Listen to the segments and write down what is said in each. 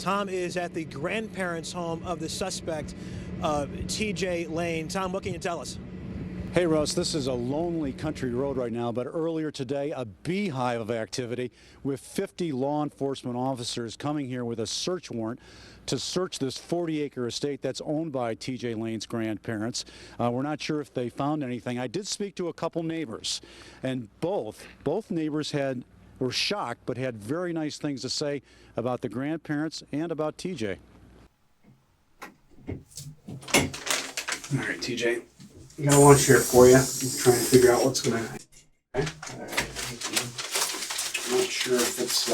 Tom is at the grandparents' home of the suspect, TJ Lane. Tom, what can you tell us? Hey, Russ, this is a lonely country road right now, but earlier today, a beehive of activity with 50 law enforcement officers coming here with a search warrant to search this 40-acre estate that's owned by TJ Lane's grandparents. We're not sure if they found anything. I did speak to a couple neighbors, and both neighbors were shocked, but had very nice things to say about the grandparents and about TJ. All right, TJ. I got a lunch here for you. I'm trying to figure out what's going to happen. Okay? All right, thank you. I'm not sure if it's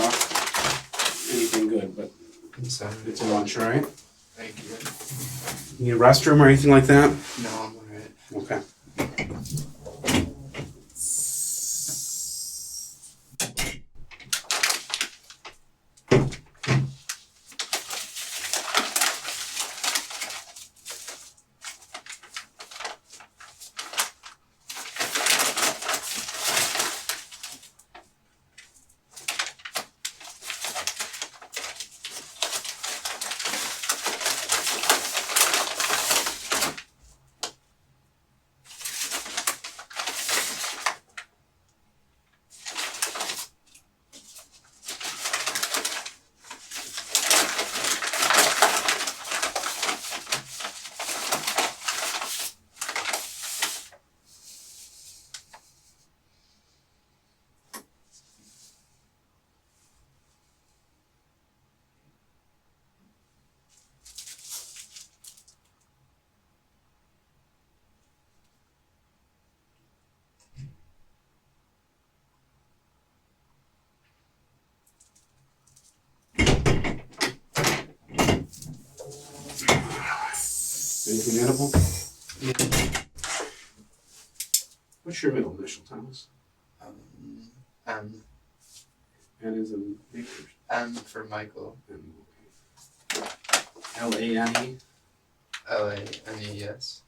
anything good, but it's a lunch, all right? Thank you. You need a restroom or anything like that? No, I'm all right. Okay. Anything edible? Yeah. What's your middle initial, Thomas? M. N is in Victor. M for Michael. M, okay. L-A-N-E? L-A-N-E, yes.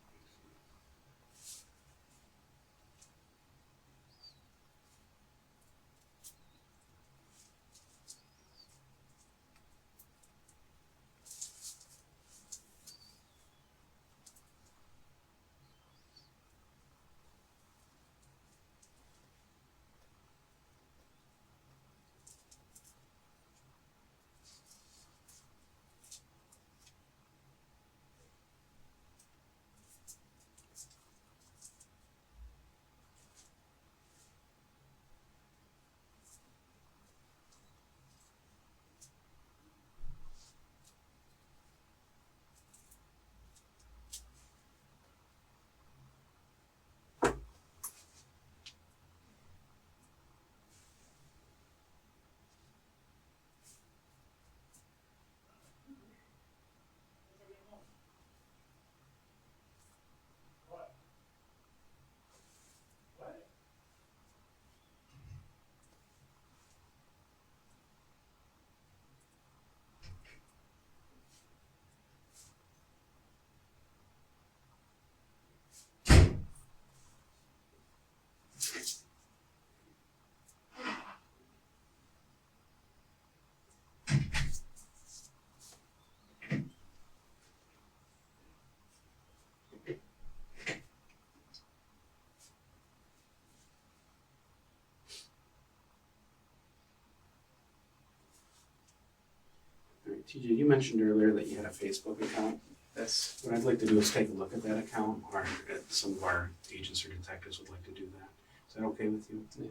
TJ, you mentioned earlier that you had a Facebook account. Yes. What I'd like to do is take a look at that account, or some of our agents or detectives would like to do that. Is that okay with you? Yeah.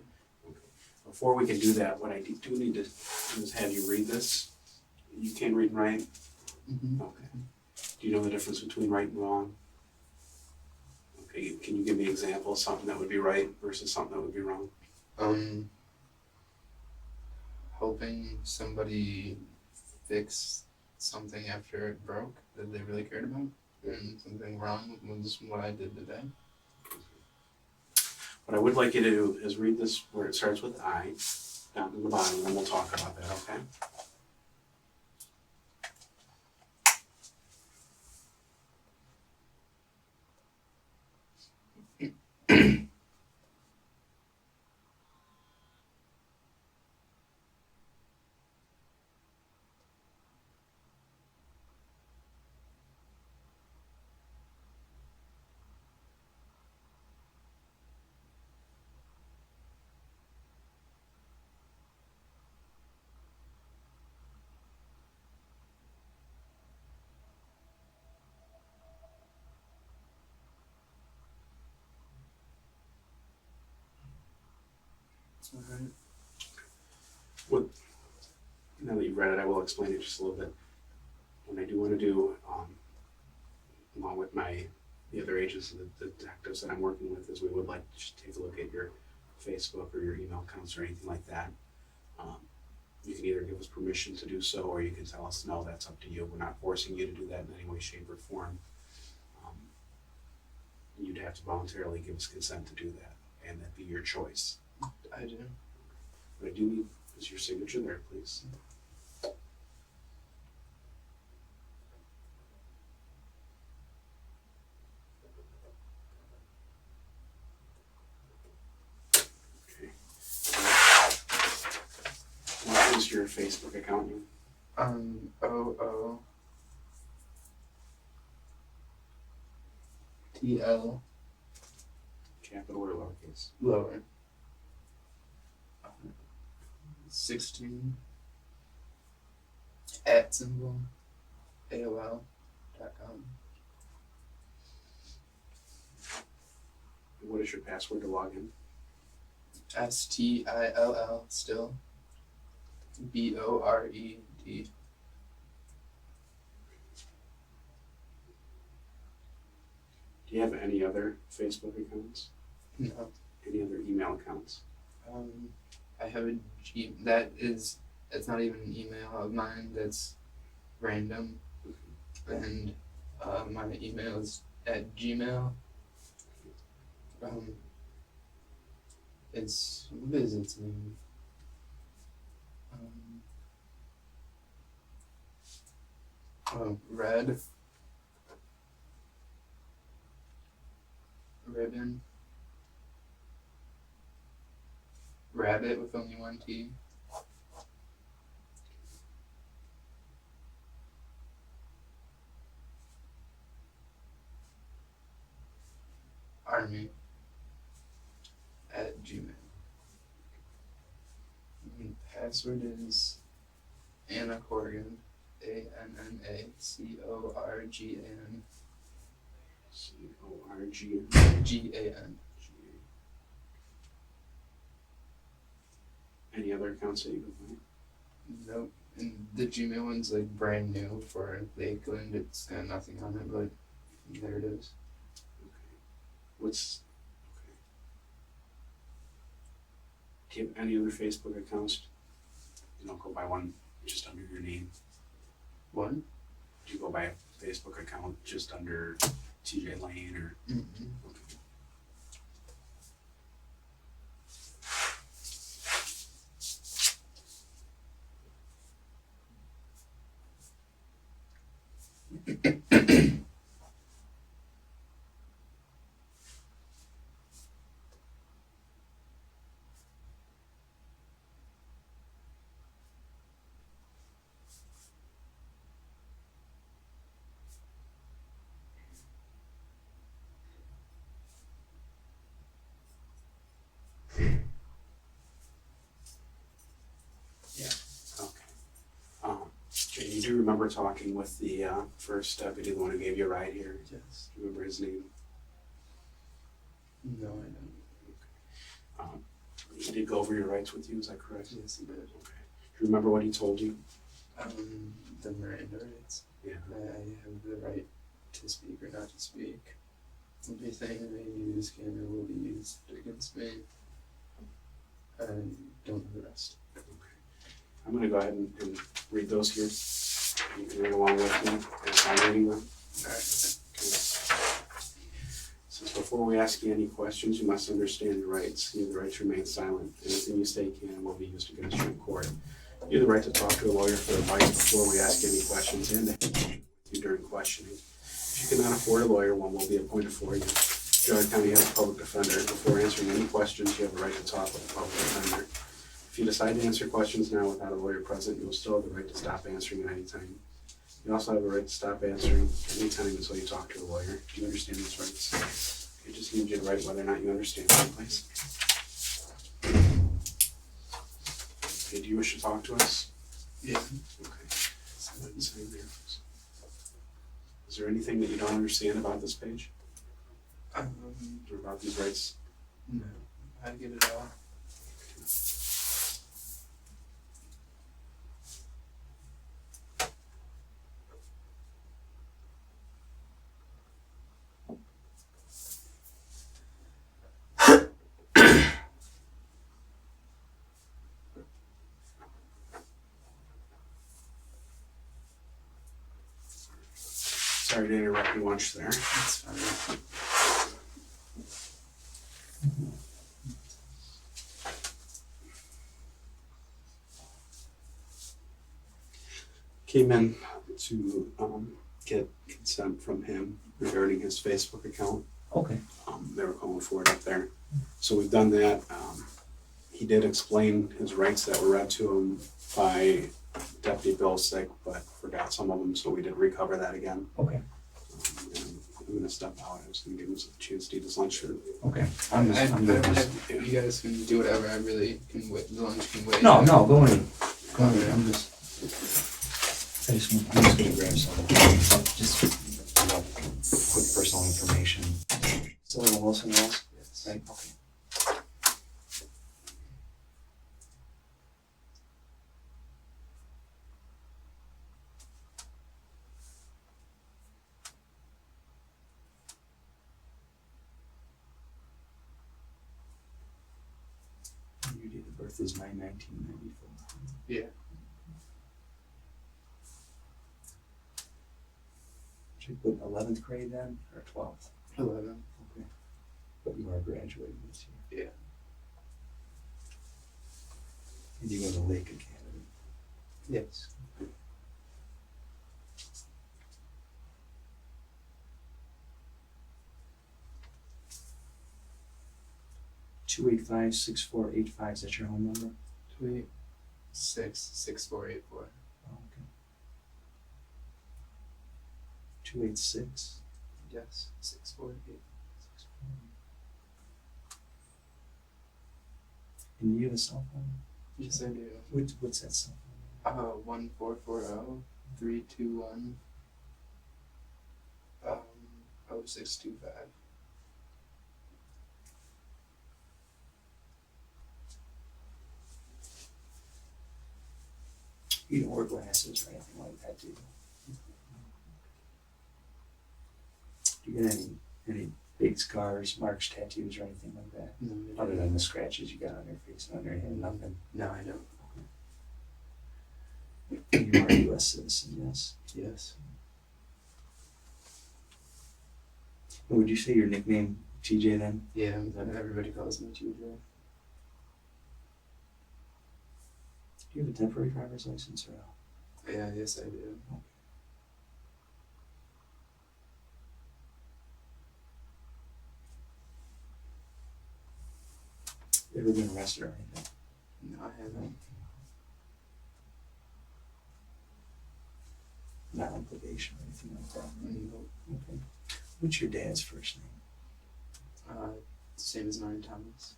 Okay. Before we can do that, what I do need to do is have you read this. You can read and write? Mm-hmm. Okay. Do you know the difference between right and wrong? Okay, can you give me an example of something that would be right versus something that would be wrong? Helping somebody fix something after it broke that they really cared about, and something wrong was what I did today. What I would like you to do is read this where it starts with I, down to the bottom, and then we'll talk about that, okay? Alright. What, now that you've read it, I will explain it just a little bit. What I do want to do, along with the other agents and the detectives that I'm working with, is we would like to just take a look at your Facebook or your email accounts or anything like that. You can either give us permission to do so, or you can tell us, no, that's up to you. We're not forcing you to do that in any way, shape, or form. You'd have to voluntarily give us consent to do that, and that'd be your choice. I do. What I do need is your signature there, please. Okay. What is your Facebook account name? OOTL Capital or lowercase? lower. 16 @ AOL.com. What is your password to log in? STILL still BORED. Do you have any other Facebook accounts? No. Any other email accounts? I have it's not even an email of mine, that's random. And my email is at Gmail. What is its name? Red Ribbon Rabbit with only one T. Army at Gmail. Password is Anna Corrigan, ANNACORGAN, GAN. Any other accounts that you can find? Nope. And the Gmail one's like brand new for Lakeland. It's got nothing on it, but there it is. Okay. Do you have any other Facebook accounts? You don't go by one just under your name. One? Do you go by a Facebook account just under TJ Lane or? Mm-mm. Okay. Jay, you do remember talking with the first deputy, the one who gave you a ride here? Yes. Do you remember his name? No, I don't. He did go over your rights with you, is that correct? Yes, he did. Okay. Do you remember what he told you? The Miranda rights. Yeah. I have the right to speak or not to speak. Everything I may use can or will be used against me. I don't know the rest. Okay. I'm going to go ahead and read those here. You can read along with me as I'm reading them. Alright. Since before we ask you any questions, you must understand your rights. You have the right to remain silent. Anything you say can and will be used against you in court. You have the right to talk to a lawyer for advice before we ask you any questions and to help you during questioning. If you cannot afford a lawyer, one will be appointed for you. Judge County has a public defender. Before answering any questions, you have the right to talk with a public defender. If you decide to answer questions now without a lawyer present, you will still have the right to stop answering at any time. You also have the right to stop answering at any time until you talk to a lawyer. Do you understand these rights? I just need you to write whether or not you understand them, please. Okay, do you wish to talk to us? Yeah. Okay. So go ahead and sign there. Is there anything that you don't understand about this page? Or about these rights? No. I get it all. Sorry to interrupt your lunch there. That's fine. Came in to get consent from him regarding his Facebook account. Okay. They were calling for it up there. So we've done that. He did explain his rights that were read to him by Deputy Bill Sick, but forgot some of them, so we did recover that again. Okay. And I'm gonna step out. I was gonna give him a chance to eat his lunch. Okay. I'm good. You guys can do whatever. I really can wait. The lunch can wait. No, go in. Go in. I'm just gonna grab some, just, you know, quick personal information. Still in Wilson House? Yes. Right, okay. Your date of birth is 9/1994. Yeah. Should we put 11th grade then, or 12th? 11. Okay. But you are graduating this year. Yeah. And you go to Lake Academy. Yes. 285-6485, is that your home number? 286-6484. Oh, okay. 286. Yes. 648. And do you have a cell phone? Yes, I do. What's that cell phone? 1440-321 0625. You don't wear glasses or anything like that, do you? Do you get any big scars, marks, tattoos, or anything like that? No, I Other don't. than the scratches you got on your face and on your hand, nothing. No, I don't. You are a U.S. citizen, yes. Yes. And would you say your nickname TJ then? Yeah, everybody calls me TJ. Do you have a temporary driver's license or no? Yeah, yes, I do. You ever been arrested or anything? No, I haven't. Not on probation or anything like that? No. Okay. What's your dad's first name? Same as mine, Thomas.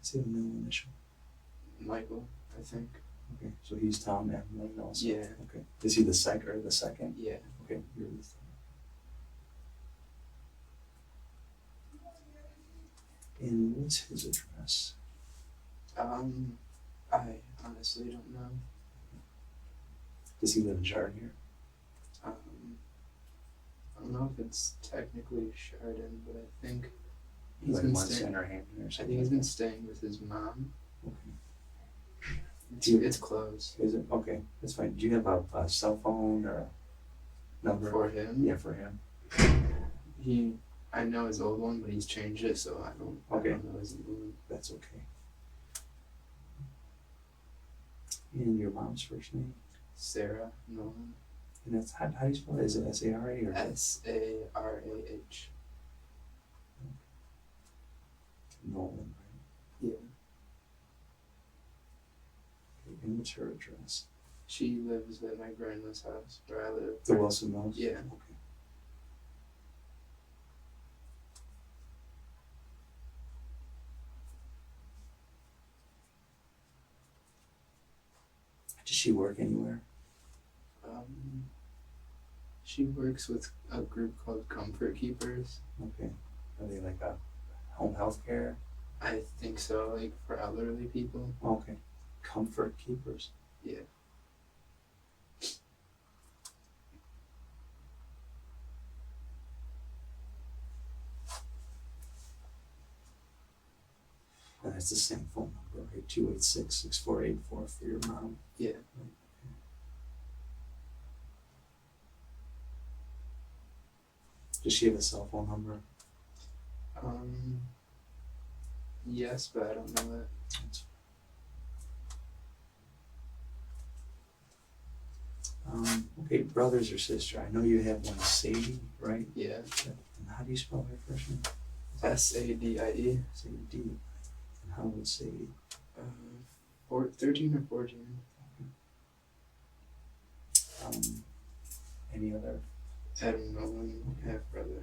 Does he have a middle initial? Michael, I think. Okay, so he's Tom and Lane also? Yeah. Okay. Is he the second or the second? Yeah. Okay, you're the third. And what's his address? I honestly don't know. Does he live in Chardon here? I don't know if it's technically Chardon, but I think he's Like been Munson staying. or Hampton or I something? think he's like been that? staying with his mom. Okay. It's close Is it? Okay, that's fine. Do you have a cell phone or a number? for him. Yeah, for him. I know his old one, but he's changed it, so I don't know his new one. That's okay. And your mom's first name? Sarah Nolan. And that's, how do you spell it? Is it S-A-R-A or? SARAH. Nolan, right? Yeah. Okay, and what's her address? She lives at my grandma's house where I live. The Wilson Mills? Yeah. Okay. Does she work anywhere? She works with a group called Comfort Keepers. Okay. Are they like a home health care? I think so, like for elderly people. Okay. Comfort Keepers. Yeah. And that's the same phone number, right? 286-6484 for your mom. Yeah. Does she have a cell phone number? Yes, but I don't know it. That's- Okay, brothers or sister. I know you have one, Sadie, right? Yeah. And how do you spell her first name? SADIE. Sadie. And how old is Sadie? 13 or 14. Any other? Adam Nolan, half brother.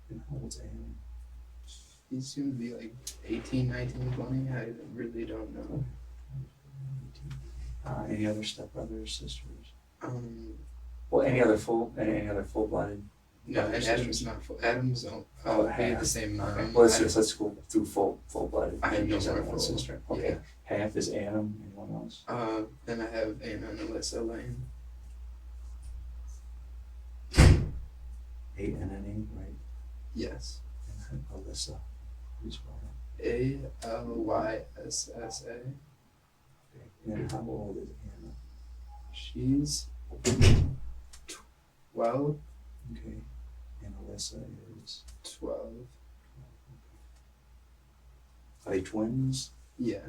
And how old's Adam? He seems to be like 18, 19, 20. I really don't know. Any other stepbrothers or sisters? Um, Well, any other full-blooded? no, and brothers, Adam's sisters? not full. Adam's we half. had the same mom. Okay. Well, I- let's go through full-blooded. I have Maybe no just more one full. sister. Okay. Half is Adam. Anyone else? Then I have Anna and Alyssa Lane. 8 and an 8, right? Yes. And then Alyssa. Who's well? ALYSSA. Okay. And then how old is Anna? She's 12. Okay. And Alyssa is. 12. Are they twins? Yeah.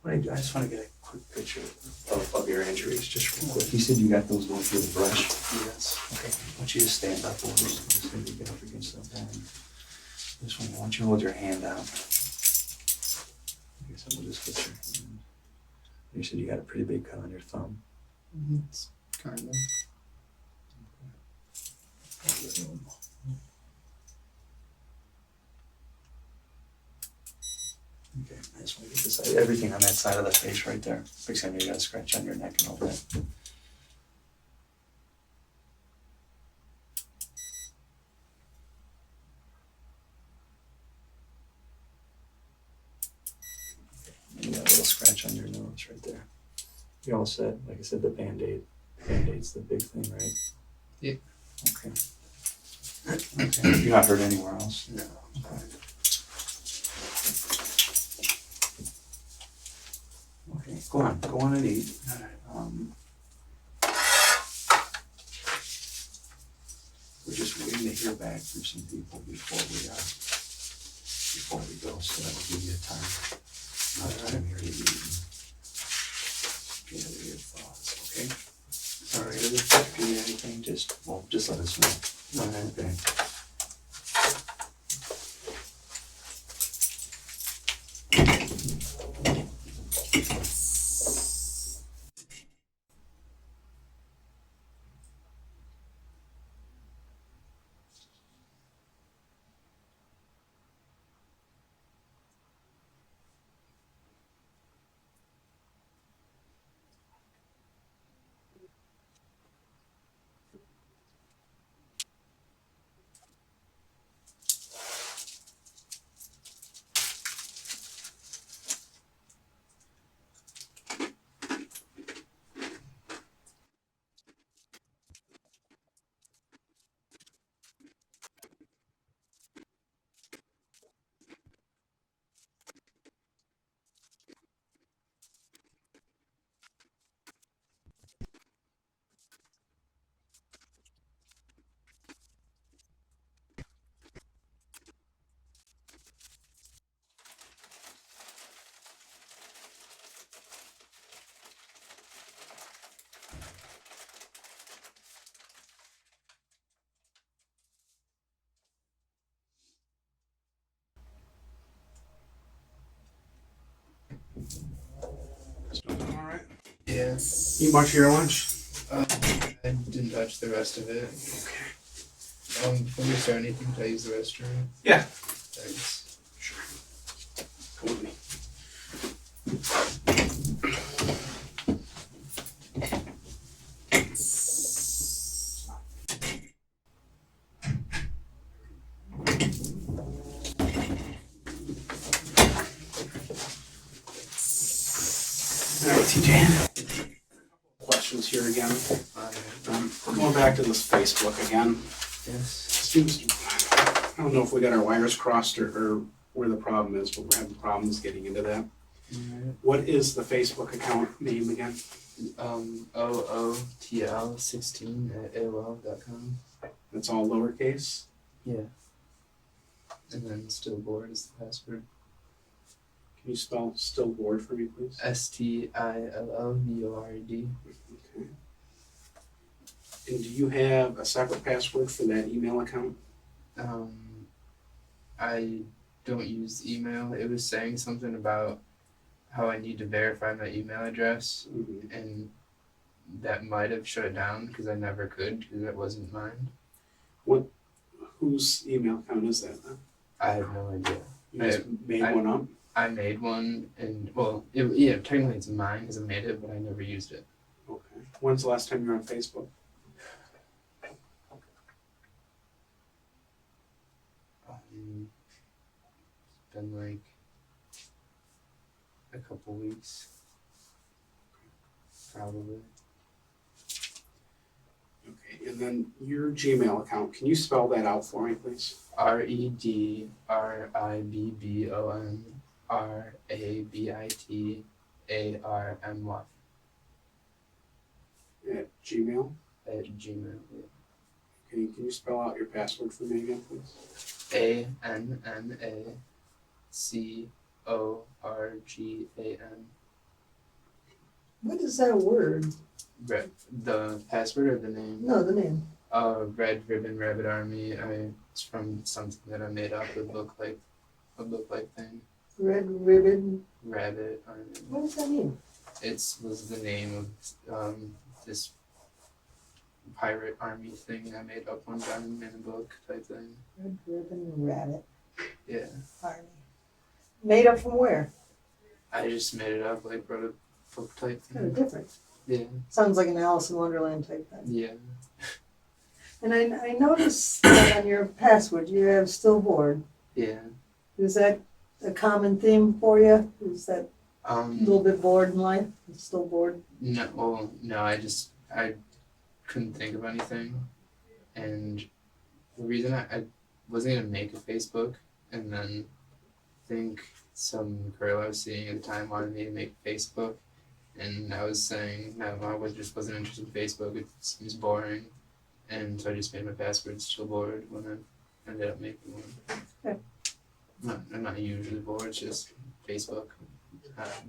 I just want to get a quick picture of your injuries, just real quick. You said you got those going through the brush? Yes. Okay. Why don't you just stand up over, just maybe get up against that wall. This one, why don't you hold your hand out? Okay, so we'll just get your hand. You said you got a pretty big cut on your thumb. It's kind of. Okay, I just want to get this side, everything on that side of the face right there. Because I know you got a scratch on your neck and all that. And you got a little scratch on your nose right there. You all set? Like I said, the Band-Aid. Band-Aid's the big thing, right? Yeah. Okay. Okay. You're not hurt anywhere else? No. Okay, go on and eat. We're just waiting to hear back from some people before we go, so that'll give you time here to eat and gather your thoughts, okay? All right, if you need anything, just let us know. All right. Okay. Yeah. Eat much of your lunch? I didn't touch the rest of it. Before we start anything, can I use the restroom? Yeah. Thanks. Sure. Come with me. All right, TJ. Questions here again. We're going back to this Facebook again. Yes. Seems, I don't know if we got our wires crossed or where the problem is, but we're having problems getting into that. Alright. What is the Facebook account name again? OOTL16@AOL.com. That's all lowercase. Yeah. And then still bored is the password. Can you spell still board for me, please? STILLBORD. Okay. And do you have a separate password for that email account? I don't use email. It was saying something about how I need to verify my email address, Mm-hmm. and that might have shut it down because I never could because that wasn't mine. Whose email account is that then? I have no idea. You just made one up? I made one, and well, technically it's mine because I made it, but I never used it. Okay. When's the last time you were on Facebook? It's been like a couple weeks, probably. Okay. And then your Gmail account, can you spell that out for me, please? REDRIBBONRABITARMY At Gmail? at Gmail. Yeah. Okay. Can you spell out your password for me again, please? ANNACORGAN. What is that word? The password or the name? No, the name. Red Ribbon Rabbit Army. It's from something that I made up. It looked like a thing. Red Ribbon. Rabbit Army. What does that mean? Was the name of this pirate army thing I made up one time in a book type thing. Red Ribbon Rabbit Yeah. Army. Made up from where? I just made it up, like wrote a book type Kind of thing. different. Yeah. Sounds like an Alice in Wonderland type thing. Yeah. And I noticed that on your password you have still bored. Yeah. Is that a common theme for you? Is that a little bit bored in life? Still bored? No, well, no, I couldn't think of anything. And the reason I wasn't going to make a Facebook, and then I think some girl I was seeing at the time wanted me to make a Facebook, and I was saying, no, just wasn't interested in Facebook, it seems boring, and so I just made my password still bored when I ended up making one. Okay. I'm not usually bored, it's just Facebook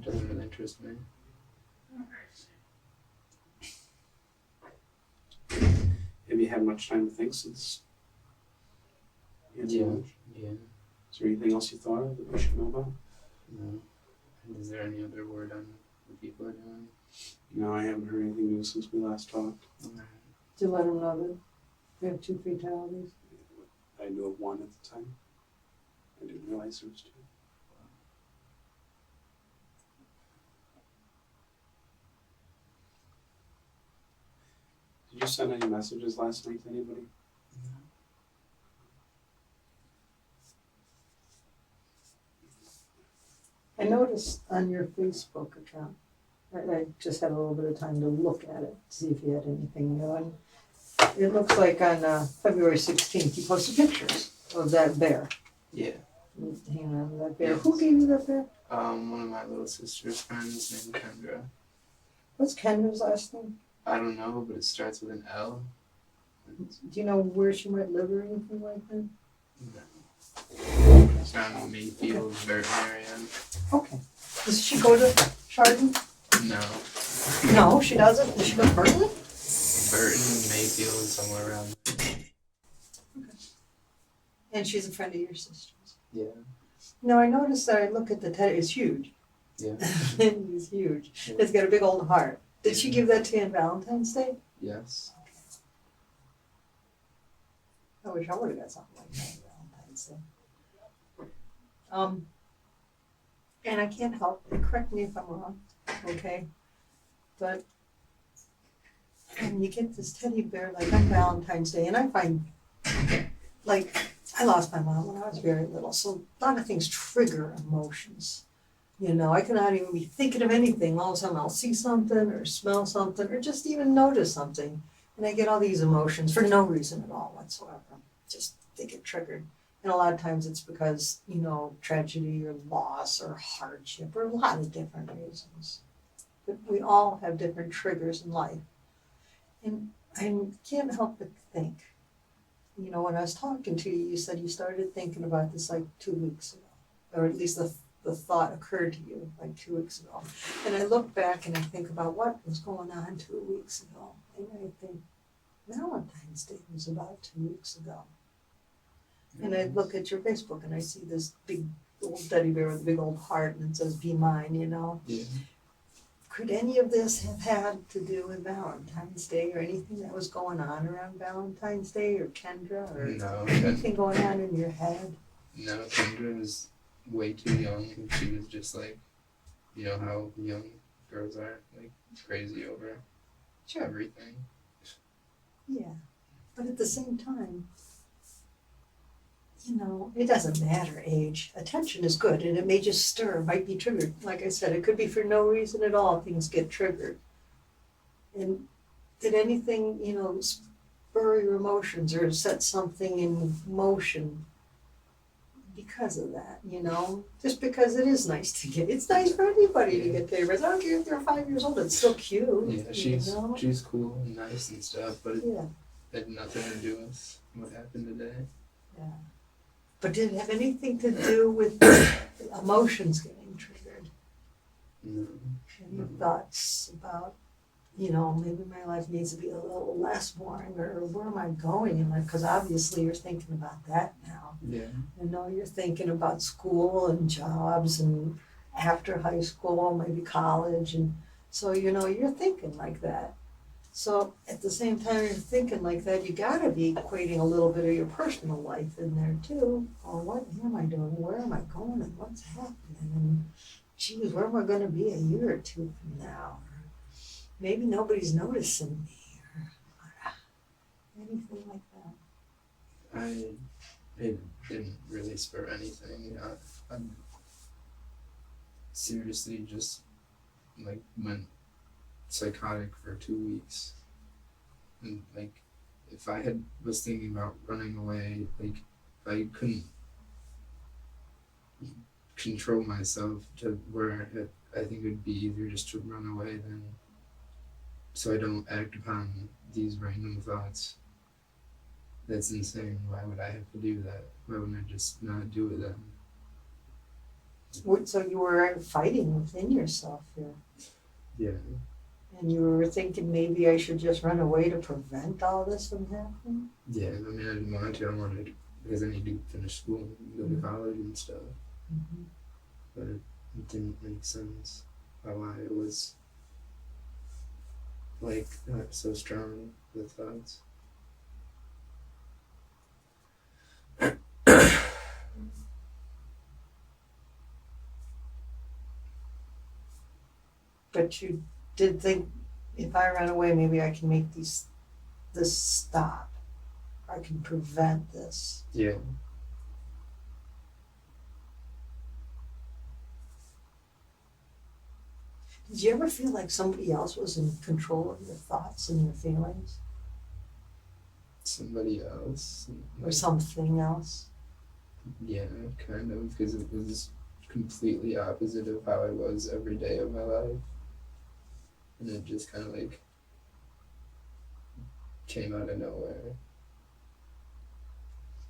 doesn't really interest me. Have you had much time to think since? you had Yeah. lunch? Yeah. Is there anything else you thought of that we should know about? No. Is there any other word on what people are doing? No, I haven't heard anything new since we last talked. Did you let them know that we have 2 fatalities? I knew of one at the time. I didn't realize there was 2. Did you send any messages last night to anybody? I noticed on your Facebook account, I just had a little bit of time to look at it, see if you had anything new. And it looks like on February 16th, you posted pictures of that bear. Yeah. Hanging on to that bear. Yes. Who gave you that bear? One of my little sister's friends named Kendra. What's Kendra's last name? I don't know, but it starts with an L. Do you know where she might live or anything like that? No. It's around Mayfield, Burton area. Okay. Does she go to Chardon? No. No, she doesn't. Does she go to Burton? Burton, Mayfield, somewhere around. And she's a friend of your sister's. Yeah. No, I noticed that I look at the teddy. It's huge. Yeah. It's huge. Yeah. It's got a big old heart. Did she give that to you on Valentine's Day? Yes. I wish I would have got something like that on Valentine's Day. And I can't help, correct me if I'm wrong, okay? But when you get this teddy bear like on Valentine's Day, and I find, like, I lost my mom when I was very little, so a lot of things trigger emotions. You know, I cannot even be thinking of anything, all of a sudden I'll see something or smell something or just even notice something, and I get all these emotions for no reason at all whatsoever. Just they get triggered. And a lot of times it's because, you know, tragedy or loss or hardship or a lot of different reasons. But we all have different triggers in life. And I can't help but think, you know, when I was talking to you, you said you started thinking about this like 2 weeks ago, or at least the thought occurred to you like 2 weeks ago. And I look back and I think about what was going on 2 weeks ago. And I think Valentine's Day was about 2 weeks ago. And I look at your Facebook and I see this big old teddy bear with a big old heart and it says, "Be mine," you know. Yeah. Could any of this have had to do with Valentine's Day or anything that was going on around Valentine's Day or Kendra or No. anything going on in your head? No, Kendra was way too young, and she was just like, you know how young girls are, like crazy over everything. Yeah. But at the same time, you know, it doesn't matter age. Attention is good and it may just stir, might be triggered. Like I said, it could be for no reason at all, things get triggered. And did anything, you know, spur your emotions or set something in motion because of that, you know? Just because it is nice to get, it's nice for anybody to get favorites. I don't care if they're 5 years old, it's still cute. Yeah, she's you know? she's cool and nice and stuff, but it Yeah, had nothing to do with what happened today. yeah. But did it have anything to do with emotions getting triggered? No. Any thoughts about, you know, maybe my life needs to be a little less boring, or where am I going in life? Because obviously you're thinking about that now. Yeah. You know, you're thinking about school and jobs and after high school, maybe college. And so, you know, you're thinking like that. So at the same time you're thinking like that, you gotta be equating a little bit of your personal life in there too. Or what am I doing? Where am I going? And what's happening? And geez, where am I gonna be a year or two from now? Or maybe nobody's noticing me or anything like that. It didn't really spur anything. I'm seriously just like went psychotic for 2 weeks, and like if I was thinking about running away, like if I couldn't control myself to where I think it would be easier just to run away than so I don't act upon these random thoughts. That's insane. Why would I have to do that? Why wouldn't I just not do it then? So you were fighting within yourself here. Yeah. And you were thinking maybe I should just run away to prevent all this from happening? Yeah, I mean, I didn't want to. I wanted to, because I need to finish school and go to college and stuff. Mm-hmm. But it didn't make sense how I was, like, so strong with thoughts. But you did think, if I run away, maybe I can make this stop. I can prevent this. Yeah. Did you ever feel like somebody else was in control of your thoughts and your feelings? Somebody else. Or something else? Yeah, kind of, because it was completely opposite of how I was every day of my life. And it just kind of like came out of nowhere.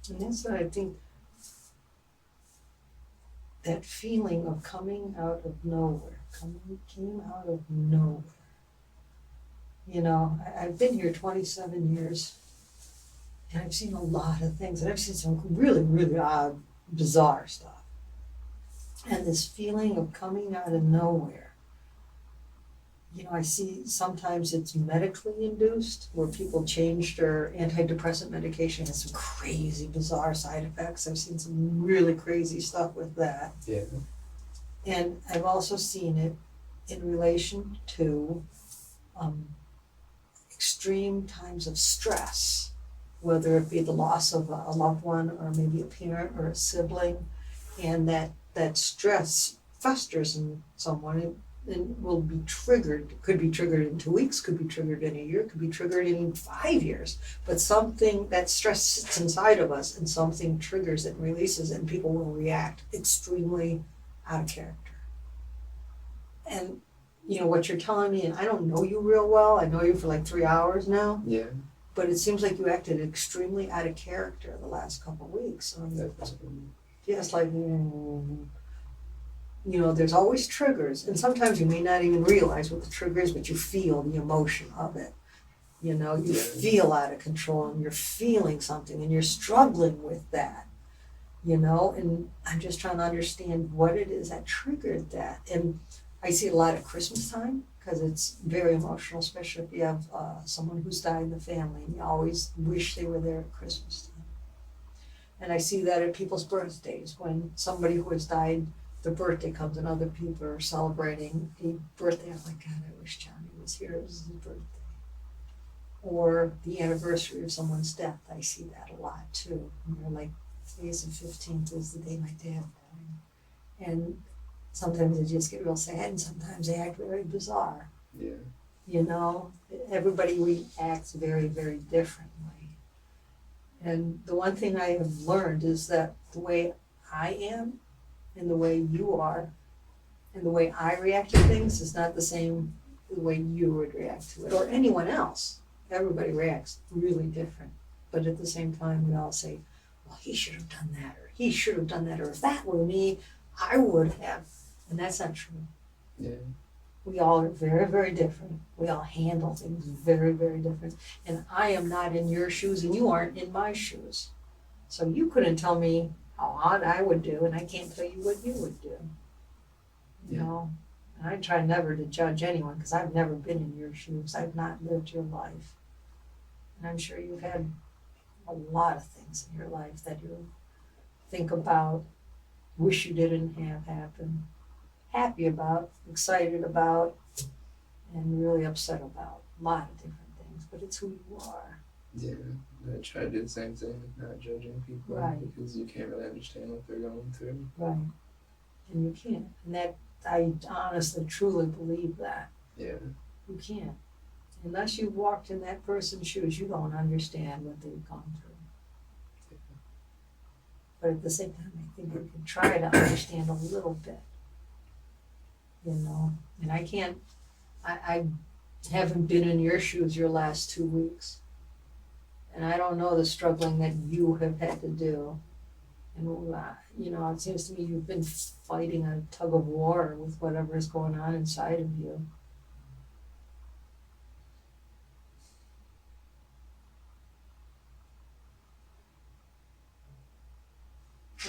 And that's what I think, that feeling of coming out of nowhere, came out of nowhere. You know, I've been here 27 years, and I've seen a lot of things, and I've seen some really, really odd, bizarre stuff. And this feeling of coming out of nowhere, you know, I see sometimes it's medically induced, where people change their antidepressant medication, has some crazy, bizarre side effects. I've seen some really crazy stuff with that. Yeah. And I've also seen it in relation to extreme times of stress, whether it be the loss of a loved one or maybe a parent or a sibling, and that stress festers in someone and will be triggered, could be triggered in 2 weeks, could be triggered in a year, could be triggered in 5 years. But something, that stress sits inside of us and something triggers it and releases it, and people will react extremely out of character. And you know what you're telling me, and I don't know you real well, I know you for like 3 hours now, Yeah. but it seems like you acted extremely out of character the last couple of weeks. That's Yes, like, you know, there's always triggers, and sometimes you may not even realize what the trigger is, but you feel the emotion of it. You know, you feel out of control, and you're feeling something, and you're struggling with that. You know, and I'm just trying to understand what it is that triggered that. And I see a lot at Christmas time, because it's very emotional, especially if you have someone who's died in the family, and you always wish they were there at Christmas time. And I see that at people's birthdays, when somebody who has died, their birthday comes and other people are celebrating a birthday. I'm like, God, I wish Johnny was here, it was his birthday. Or the anniversary of someone's death, I see that a lot too. And they're like, today's the 15th, is the day my dad died. And sometimes they just get real sad, and sometimes they act very bizarre. Yeah. You know, everybody reacts very, very differently. And the one thing I have learned is that the way I am and the way you are and the way I react to things is not the same the way you would react to it, or anyone else. Everybody reacts really different. But at the same time, we all say, well, he should have done that, or he should have done that, or if that were me, I would have. And that's not true. Yeah. We all are very, very different. We all handle things very, very different. And I am not in your shoes, and you aren't in my shoes. So you couldn't tell me how odd I would do, and I can't tell you what you would do. You know? And I try never to judge anyone, because I've never been in your shoes. I've not lived your life. And I'm sure you've had a lot of things in your life that you think about, wish you didn't have happen, happy about, excited about, and really upset about. A lot of different things, but it's who you are. Yeah. I try to do the same thing, not judging people, Right. because you can't really understand what they're going through. Right. And you can't. And that, I honestly, truly believe that. Yeah. You can't. Unless you've walked in that person's shoes, you don't understand what they've gone through. But at the same time, I think we can try to understand a little bit. You know, and I can't, I haven't been in your shoes your last 2 weeks. And I don't know the struggling that you have had to do. And, you know, it seems to me you've been fighting a tug of war with whatever is going on inside of you.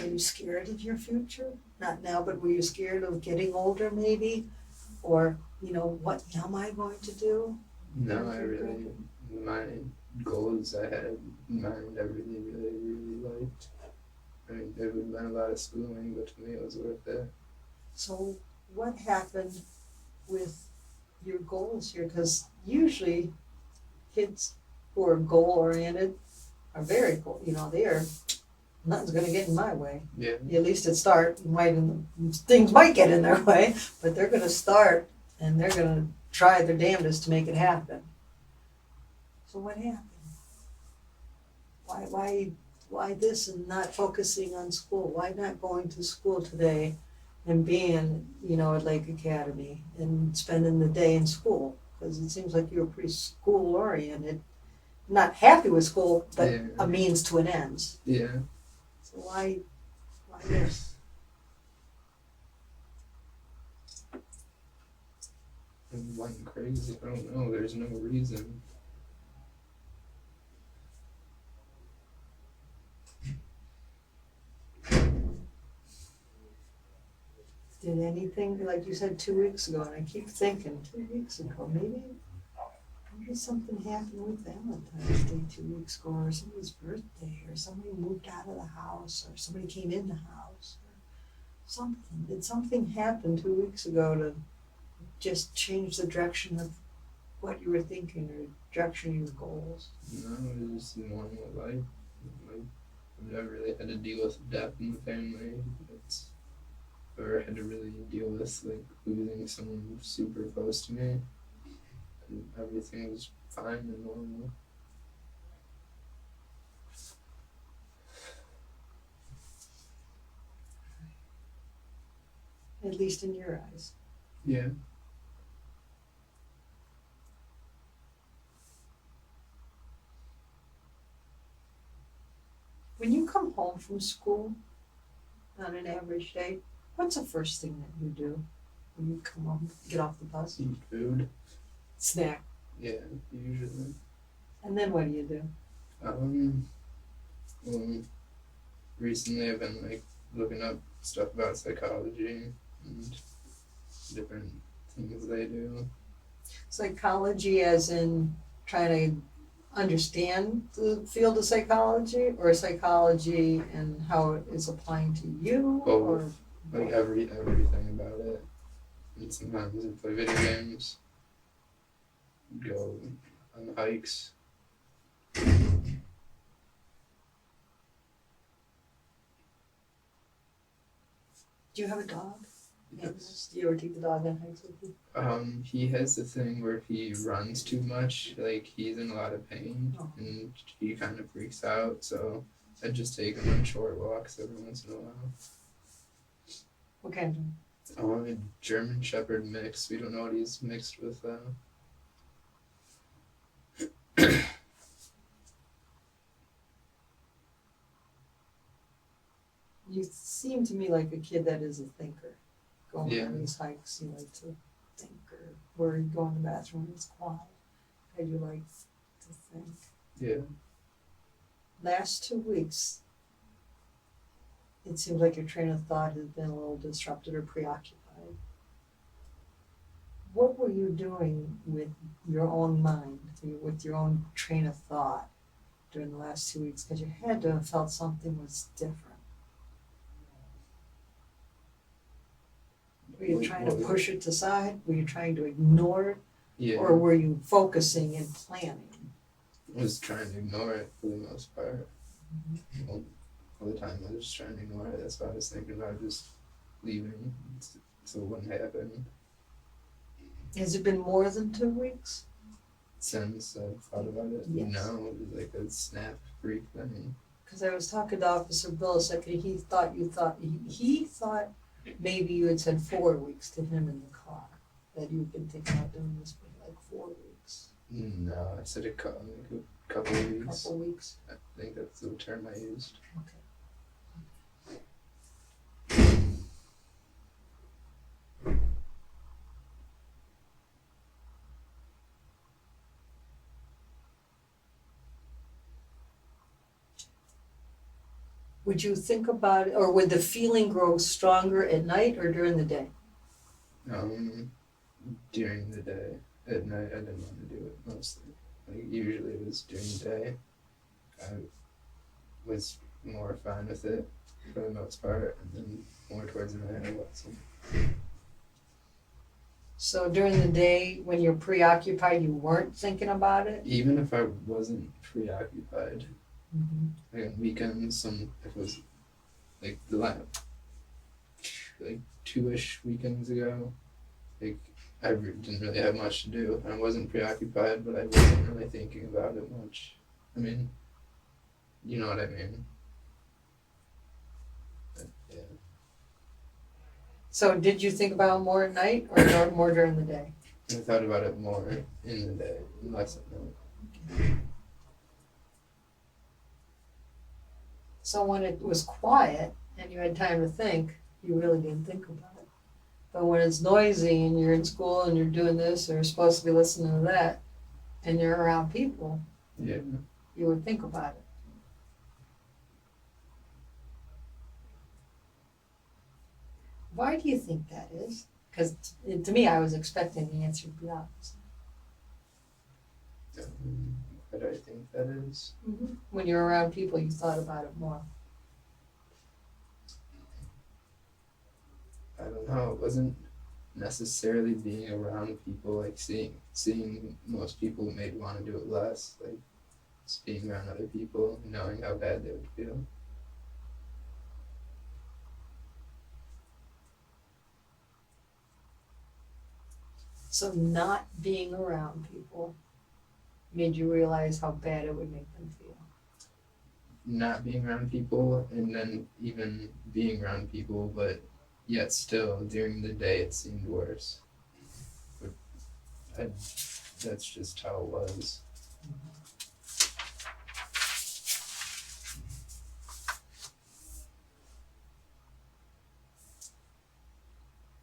Are you scared of your future? Not now, but were you scared of getting older maybe? Or, you know, what am I going to do? No, I really, my goals I had in mind, I really liked. I mean, there would have been a lot of schooling, but to me it was worth it. So what happened with your goals here? Because usually kids who are goal-oriented are very goal, you know, nothing's gonna get in my way. Yeah. At least at start, things might get in their way, but they're gonna start and they're gonna try their damnedest to make it happen. So what happened? Why this and not focusing on school? Why not going to school today and being, you know, at Lake Academy and spending the day in school? Because it seems like you're pretty school oriented, not happy with school, but Yeah. a means to an end. Yeah. So why this? It went crazy. I don't know. There's no reason. Did anything, like you said 2 weeks ago, and I keep thinking, 2 weeks ago, maybe something happened with Valentine's Day 2 weeks ago, or somebody's birthday, or somebody moved out of the house, or somebody came in the house, or something. Did something happen 2 weeks ago to just change the direction of what you were thinking, or direction of your goals? No, it's just normal life. Like, I've never really had to deal with death in the family. It's or had to really deal with like losing someone super close to me. And everything was fine and normal. At least in your eyes. Yeah. When you come home from school on an average day, what's the first thing that you do when you come home, get off the bus? Eat food. Snack. Yeah, usually. And then what do you do? Well, recently I've been like looking up stuff about psychology and different things they do. Psychology as in trying to understand the field of psychology, or psychology and how it is applying to you? Both. Or Like everything about it. And sometimes I play video games. Go on hikes. do you have a dog? Yes. Do you ever take the dog on hikes with you? He has the thing where if he runs too much, like he's in a lot of pain Oh. and he kind of freaks out, so I just take him on short walks every once in a while. What kind of? A German Shepherd mix. We don't know what he's mixed with though. You seem to me like a kid that is a thinker. Going Yeah. on these hikes, you like to think, or where you go in the bathroom and it's quiet. How you like to think. Yeah. Last 2 weeks, it seems like your train of thought has been a little disrupted or preoccupied. What were you doing with your own mind, with your own train of thought during the last 2 weeks? Because you had to have felt something was different. Were you trying to push it aside? Were you trying to ignore it? Yeah. Or were you focusing and planning? I was trying to ignore it for the most part. All the time I was just trying to ignore it. That's why I was thinking about just leaving so it wouldn't happen. Has it been more than 2 weeks? Since I've thought about it, Yes. no, it was like a snap freak thing. Because I was talking to Officer Billis, he thought he thought maybe you had said 4 weeks to him in the car, that you've been thinking about doing this for like 4 weeks, No, I said a couple of weeks. couple weeks. I think that's the term I used. Okay. Would you think about it, or would the feeling grow stronger at night or during the day? During the day. At night, I didn't want to do it mostly. Like usually it was during the day. I was more fine with it for the most part, and then more towards the night I wasn't. So during the day, when you're preoccupied, you weren't thinking about it? Even if I wasn't preoccupied, Mm-hmm. like on weekends, if it was like the last, like 2-ish weekends ago, like I didn't really have much to do. I wasn't preoccupied, but I wasn't really thinking about it much. I mean, you know what I mean. But, yeah. So did you think about it more at night or more during the day? I thought about it more in the day, less at night. So when it was quiet and you had time to think, you really didn't think about it. But when it's noisy and you're in school and you're doing this or you're supposed to be listening to that and you're around people, Yeah. you would think about it. Why do you think that is? Because to me, I was expecting the answer to be opposite. What do I think that is? When you're around people, you thought about it more. I don't know. It wasn't necessarily being around people, like seeing most people made want to do it less. Like just being around other people, knowing how bad they would feel. So not being around people made you realize how bad it would make them feel. Not being around people, and then even being around people, but yet still during the day it seemed worse. That's just how it was.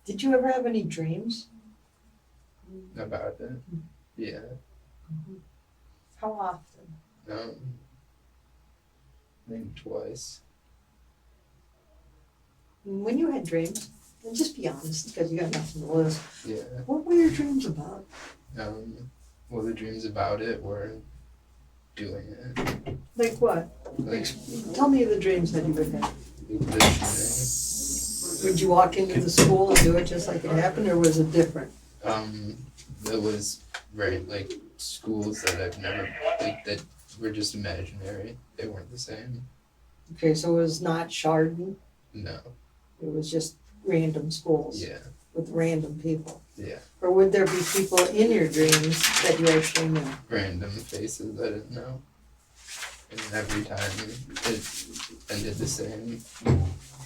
Did you ever have any dreams? About it. Yeah. How often? I think twice. When you had dreams, and just be honest because you got nothing to lose. Yeah. What were your dreams about? Well, the dreams about it were doing it. Like what? Like Tell me the dreams that you would have. the shooting. Would you walk into the school and do it just like it happened, or was it different? It was like schools that I've never that were just imaginary. They weren't the same. Okay, so it was not Chardon. No. It was just random schools Yeah. with random people. Yeah. Or would there be people in your dreams that you actually knew? Random faces I didn't know. And every time it ended the same,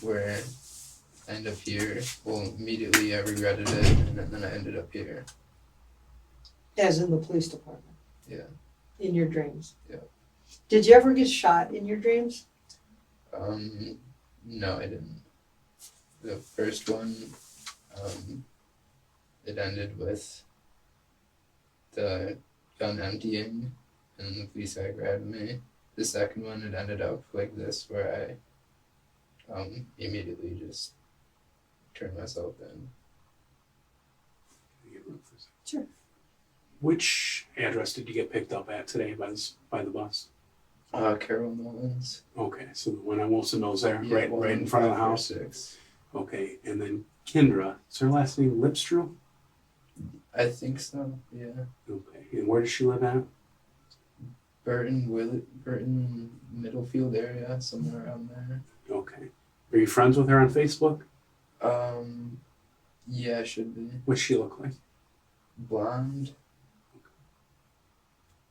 where I end up here. Well, immediately I regretted it, and then I ended up here. As in the police department? Yeah. In your dreams? Yeah. Did you ever get shot in your dreams? No, I didn't. The first one, it ended with the gun emptying and the police guy grabbed me. The second one, it ended up like this, where I immediately just turned myself in. Sure. Which address did you get picked up at today by the bus? Carol Mullins. Okay, so the one on Wilson Mills there, Yeah, right in front of the house. 6. Okay, and then Kendra, is her last name Lipstrew? I think so. Yeah. Okay, and where does she live at? Burton Middlefield area, somewhere around there. Okay, are you friends with her on Facebook? Yeah, I should be. What's she look like? Blonde.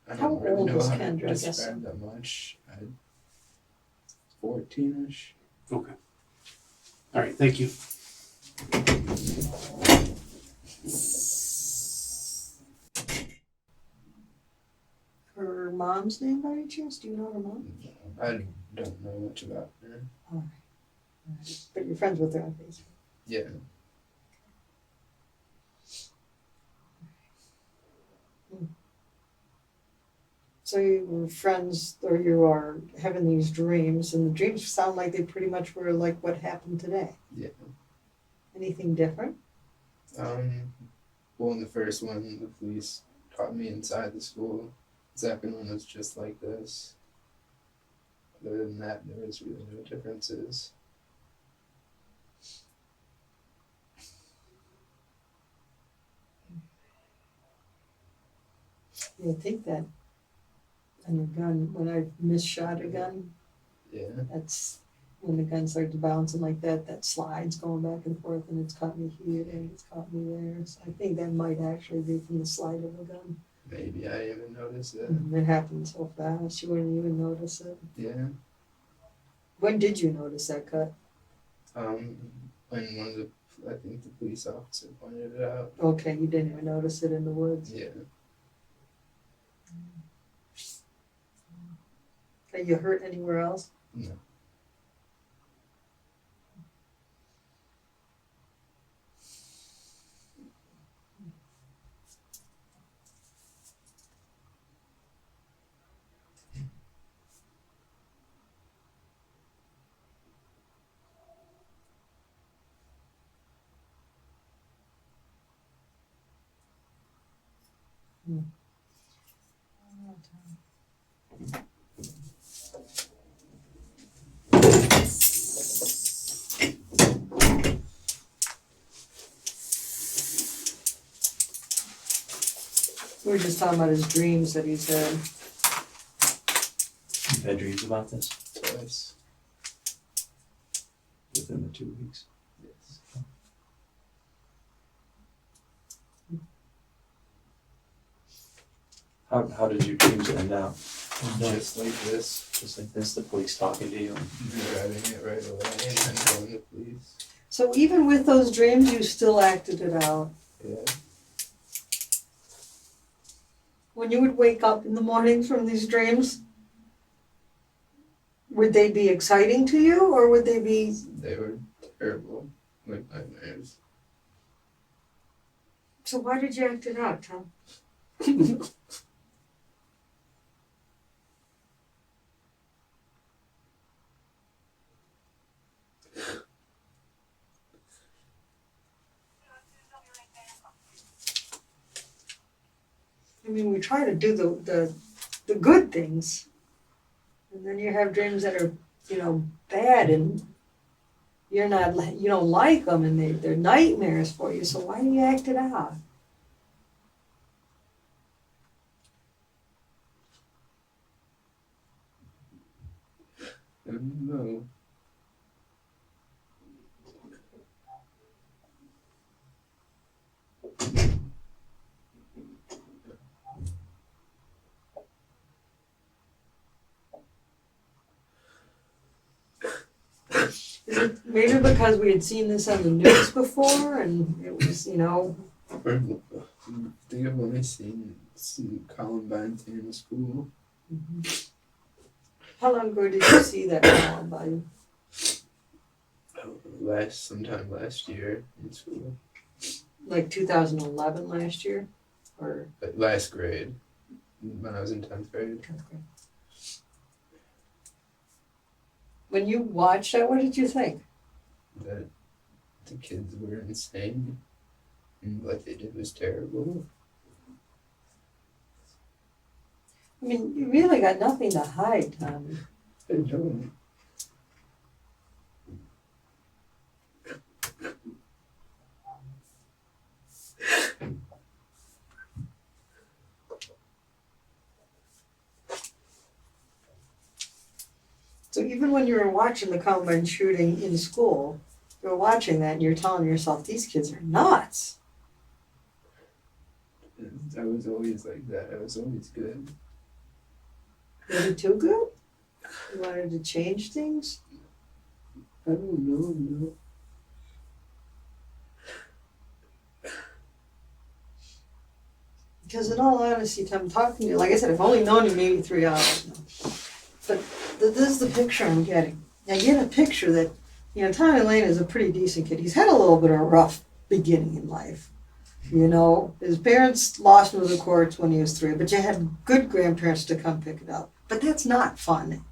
I How don't really old know was how to Kendra, I guess? describe that much. 14-ish. Okay. All right, thank you. Her mom's name by any chance? Do you know her mom? I don't know much about her. All right. But you're friends with her on Facebook? Yeah. So you were friends, or you are having these dreams, and the dreams sound like they pretty much were like what happened today. Yeah. Anything different? Well, in the first one, the police caught me inside the school. The second one was just like this. Other than that, there was really no differences. You think that on your gun, when I misshot a gun, Yeah. that's when the gun starts bouncing like that, that slide's going back and forth, and it's caught me here and it's caught me there. So I think that might actually be from the slide of the gun. Maybe I didn't even notice it. It happened so fast, you wouldn't even notice it. Yeah. When did you notice that cut? When one of the, I think the police officer pointed it out. Okay, you didn't even notice it in the woods. Yeah. Are you hurt anywhere else? No. We were just talking about his dreams that he's had. You've had dreams about this Twice. within the 2 weeks. Yes. How did your dreams end out? Just like this. Just like this, the police talking to you. Driving it right away and then calling the police. So even with those dreams, you still acted it out. Yeah. When you would wake up in the mornings from these dreams, would they be exciting to you, or would they be? They were terrible. Like nightmares. So why did you act it out, Tom? I mean, we try to do the good things, and then you have dreams that are, bad, and you don't like them, and they're nightmares for you. So why do you act it out? I don't know. Is it maybe because we had seen this on the news before, and it was, I think I've only seen some Columbine thing in school. How long ago did you see that Columbine? Sometime last year in school. Like 2011 last year, or Like last grade. When I was in 10th grade. when you watched that, what did you think? That the kids were insane. And what they did was terrible. I mean, you really got nothing to hide, Tommy. I don't. So even when you were watching the Columbine shooting in school, you were watching that and you're telling yourself, these kids are nuts. I was always like that. I was always good. Was it too good? You wanted to change things? I don't know, no. Because in all honesty, Tom, talking to you, like I said, I've only known you maybe 3 hours now. But this is the picture I'm getting. I get a picture that, Tommy Lane is a pretty decent kid. He's had a little bit of a rough beginning in life. His parents lost him to the courts when he was 3, but you had good grandparents to come pick it up. But that's not fun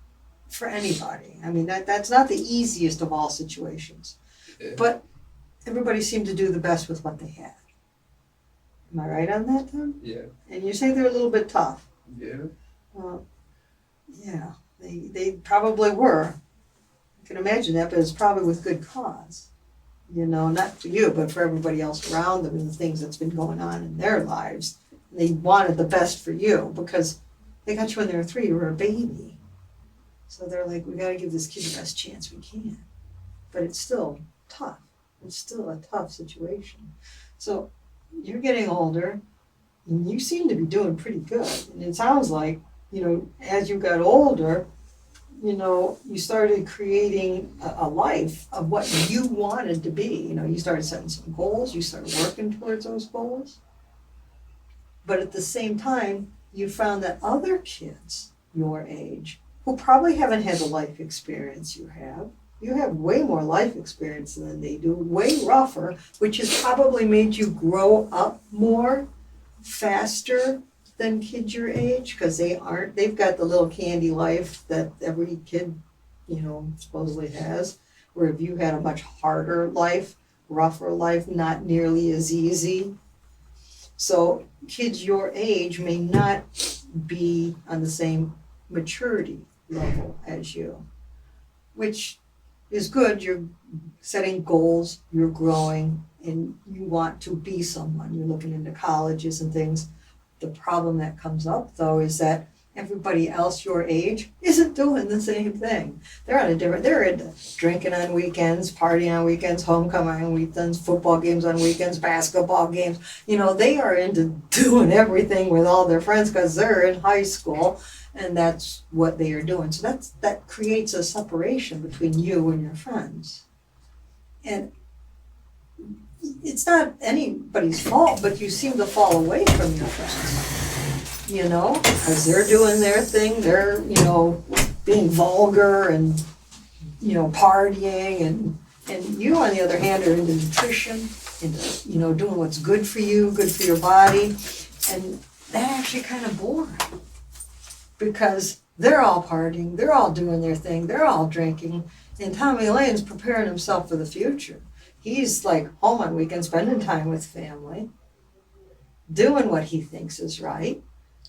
for anybody. I mean, that's not the easiest of all situations. Yeah. But everybody seemed to do the best with what they had. Am I right on that, Tom? Yeah. And you say they're a little bit tough. Yeah. Well, yeah, they probably were. I can imagine that, but it's probably with good cause. Not for you, but for everybody else around them and the things that's been going on in their lives. They wanted the best for you because they got you when they were 3, you were a baby. So they're like, we gotta give this kid the best chance we can. But it's still tough. It's still a tough situation. So you're getting older, and you seem to be doing pretty good. And it sounds like, as you got older, you started creating a life of what you wanted to be. You started setting some goals, you started working towards those goals. But at the same time, you found that other kids your age, who probably haven't had the life experience you have way more life experience than they do, way rougher, which has probably made you grow up more, faster than kids your age, because they've got the little candy life that every kid, supposedly has, where if you had a much harder life, rougher life, not nearly as easy. So kids your age may not be on the same maturity level as you, which is good. You're setting goals, you're growing, and you want to be someone. You're looking into colleges and things. The problem that comes up though is that everybody else your age isn't doing the same thing. They're into drinking on weekends, partying on weekends, homecoming on weekends, football games on weekends, basketball games. You know, they are into doing everything with all their friends because they're in high school and that's what they are doing. So that creates a separation between you and your friends. And it's not anybody's fault, but you seem to fall away from your friends, you know, because they're doing their thing. They're, you know, being vulgar and, you know, partying, and you, on the other hand, are into nutrition, into, you know, doing what's good for you, good for your body, and that actually kind of boring because they're all partying, they're all doing their thing, they're all drinking, and Tommy Lane's preparing himself for the future. He's like home on weekends, spending time with family, doing what he thinks is right,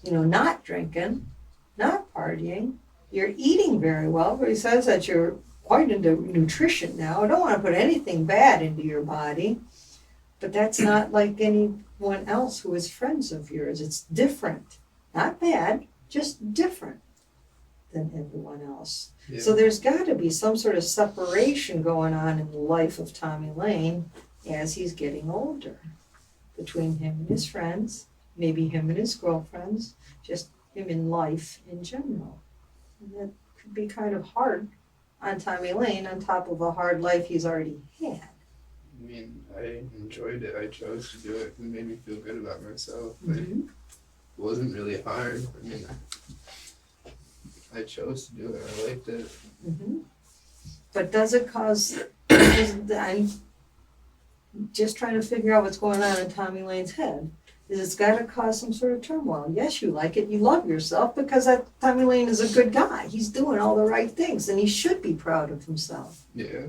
you know, not drinking, not partying. You're eating very well, but he says that you're quite into nutrition now. I don't want to put anything bad into your body, but that's not like anyone else who is friends of yours. It's different, not bad, just different than everyone else. Yeah. So there's got to be some sort of separation going on in the life of Tommy Lane as he's getting older, between him and his friends, maybe him and his girlfriends, just him in life in general. And that could be kind of hard on Tommy Lane on top of a hard life he's already had. I mean, I enjoyed it. I chose to do it. It made me feel good about myself. Like, Mm-hmm. it wasn't really hard. I mean, I chose to do it. I liked it. Mm-hmm. But does it cause, I'm just trying to figure out what's going on in Tommy Lane's head. It's got to cause some sort of turmoil. Yes, you like it, you love yourself, because that Tommy Lane is a good guy. He's doing all the right things, and he should be proud of himself. Yeah.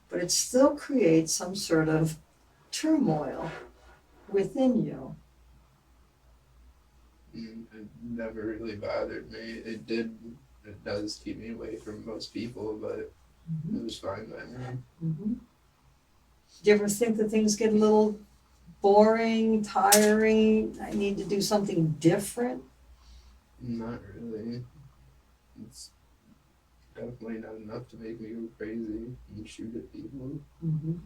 But it still creates some sort of turmoil within you. It never really bothered me. It does keep me away from most people, but it was fine by me. Mm-hmm. Do you ever think that things get a little boring, tiring? I need to do something different? Not really. It's definitely not enough to make me go crazy and shoot at people. Mm-hmm.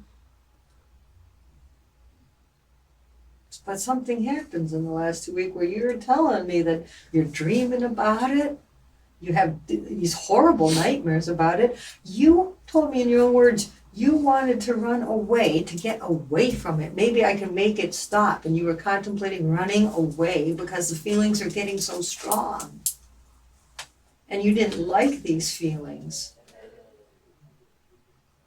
But something happens in the last 2 weeks where you're telling me that you're dreaming about it. You have these horrible nightmares about it. You told me in your own words, you wanted to run away, to get away from it. Maybe I can make it stop. And you were contemplating running away because the feelings are getting so strong. And you didn't like these feelings.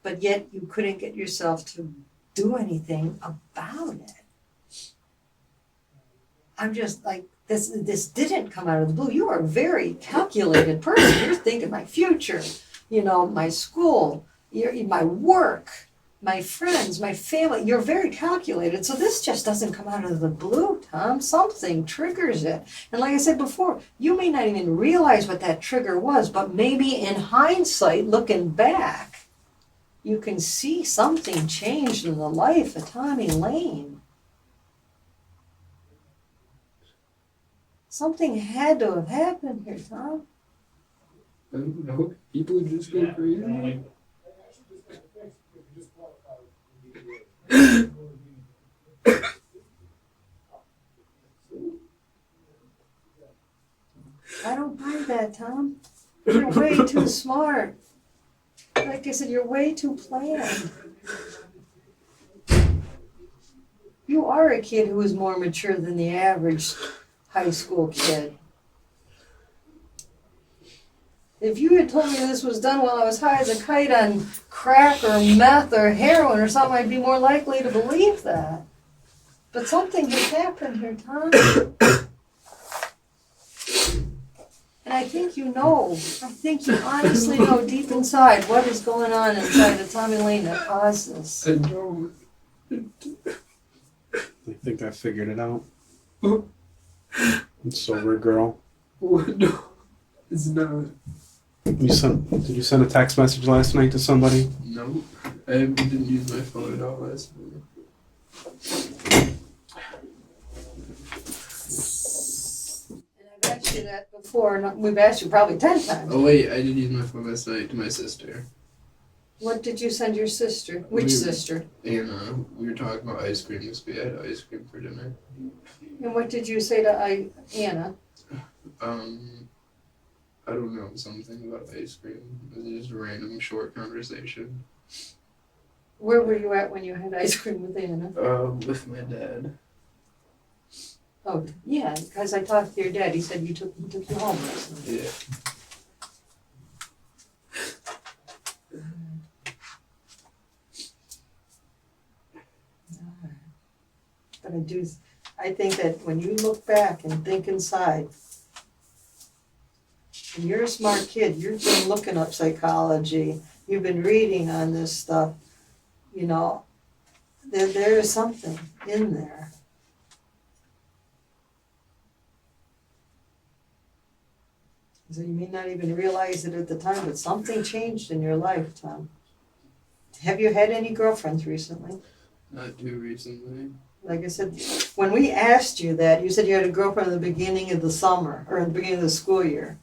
But yet you couldn't get yourself to do anything about it. I'm just like, this didn't come out of the blue. You are a very calculated person. You're thinking my future, you know, my school, my work, my friends, my family. You're very calculated. So this just doesn't come out of the blue, Tom. Something triggers it. And like I said before, you may not even realize what that trigger was, but maybe in hindsight, looking back, you can see something changed in the life of Tommy Lane. Something had to have happened here, Tom. I don't know. People just go crazy. I don't buy that, Tom. You're way too smart. Like I said, you're way too planned. You are a kid who is more mature than the average high school kid. If you had told me this was done while I was high as a kite on crack or meth or heroin or something, I'd be more likely to believe that. But something has happened here, Tom. And I think you know. I think you honestly know deep inside what is going on inside of Tommy Lane that caused this. I don't. I think I figured it out. It's sober, girl. No, it's not. Did you send a text message last night to somebody? No, I didn't use my phone at all last night. you that before, and we've asked you probably 10 times. Oh wait, I did use my phone last night to my sister. What did you send your sister? Which sister? Anna. We were talking about ice cream because we had ice cream for dinner. And what did you say to Anna? I don't know, something about ice cream. It was just a random short conversation. Where were you at when you had ice cream with Anna? With my dad. Oh, yeah, because I talked to your dad. He said he took you home last night. Yeah. But I think that when you look back and think inside, and you're a smart kid, you've been looking up psychology, you've been reading on this stuff, you know, there is something in there. So you may not even realize it at the time, but something changed in your life, Tom. Have you had any girlfriends recently? Not too recently. Like I said, when we asked you that, you said you had a girlfriend in the beginning of the summer, or in the beginning of the school year.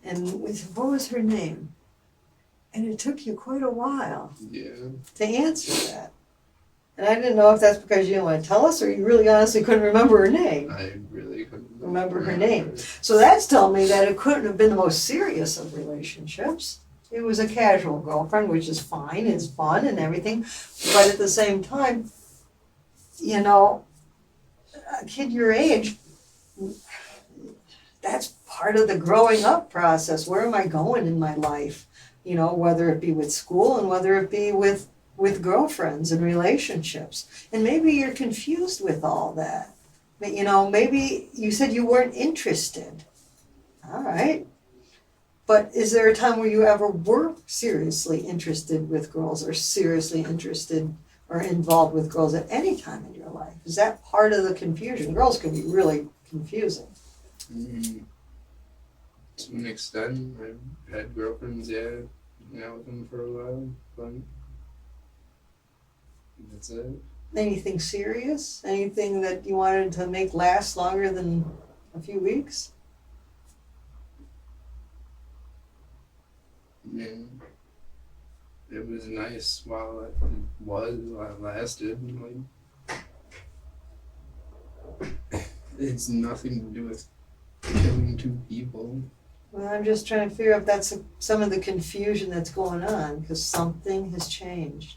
And we said, what was her name? And it took you quite a while Yeah. to answer that. And I didn't know if that's because you didn't want to tell us, or you really honestly couldn't remember her name. I really couldn't Remember her name. So that's telling me that it couldn't have been the most serious of relationships. It was a casual girlfriend, which is fine, it's fun and everything. But at the same time, you know, a kid your age, that's part of the growing up process. Where am I going in my life? You know, whether it be with school and whether it be with girlfriends and relationships. And maybe you're confused with all that. But, you know, maybe you said you weren't interested. All right. But is there a time where you ever were seriously interested with girls, or seriously interested or involved with girls at any time in your life? Is that part of the confusion? Girls can be really confusing. To an extent, I've had girlfriends, yeah, hang out with them for a while, but that's it. Anything serious? Anything that you wanted to make last longer than a few weeks? I mean, it was nice while it lasted. Like, it's nothing to do with killing two people. Well, I'm just trying to figure out if that's some of the confusion that's going on, because something has changed.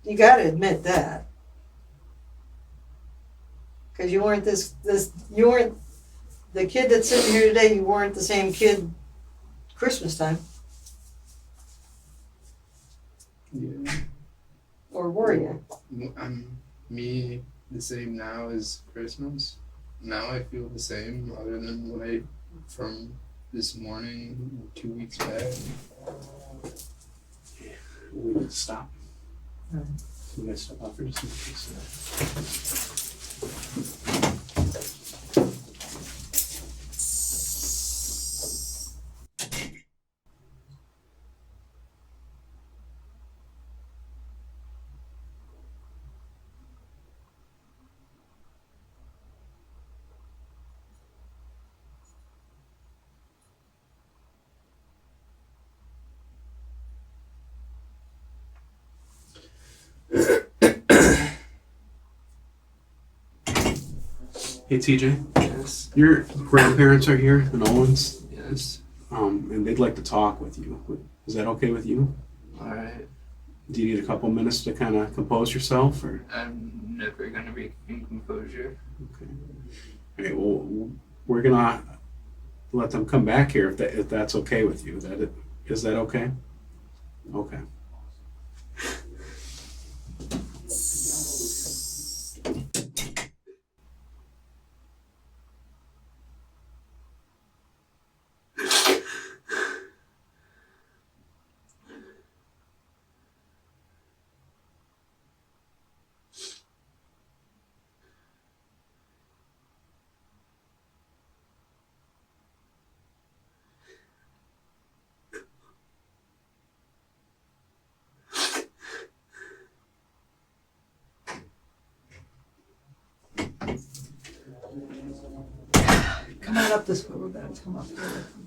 You got to admit that, because you weren't you weren't the kid that's sitting here today. You weren't the same kid Christmas time, Yeah. or were you? I'm me the same now as Christmas. Now I feel the same, other than from this morning 2 weeks back. We need to stop. Right. We gotta step out for just a minute. Hey TJ, Yes. your grandparents are here, the Nolans, Yes. and they'd like to talk with you. Is that okay with you? Alright. Do you need a couple minutes to kind of compose yourself, or? I'm never gonna regain composure. Okay. All right. Well, we're gonna let them come back here if that's okay with you. Is that okay? Okay. not up this way, we're gonna come up here.